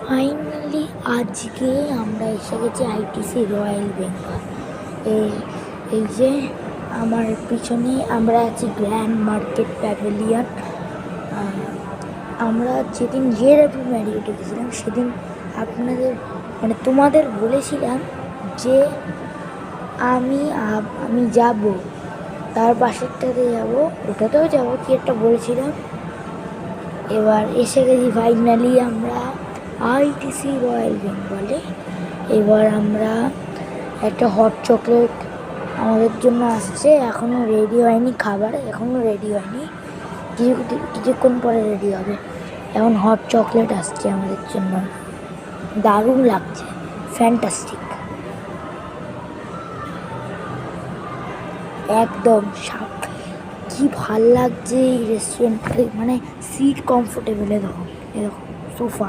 Finally আজকে আমরা এসে গেছি আইটিসি রয়্যাল বেঙ্গল। এই যে আমার পিছনে আমরা আছি গ্র্যান্ড মার্কেট প্যাভিলিয়ন। আমরা যেদিন জেআরডি ম্যারিয়টে গেছিলাম সেদিন আপনাদের তোমাদের বলেছিলাম যে আমি যাব, তার পাশেরটাতে যাব, ওটাতেও যাবো, কি একটা বলেছিলাম। এবার এসে গেছি ফাইনালি আমরা আইটিসি রয়্যাল বেঙ্গলে। এবার আমরা একটা হট চকলেট আমাদের জন্য আসছে, এখনও রেডি হয়নি, খাবার এখনও রেডি হয়নি, কিছুক্ষণ পরে রেডি হবে। এখন হট চকলেট আসছে আমাদের জন্য, দারুণ লাগছে, ফ্যান্টাস্টিক, একদম কি ভাল লাগছে এই রেস্টুরেন্টে, সিট কমফোর্টেবল, এরকম সোফা।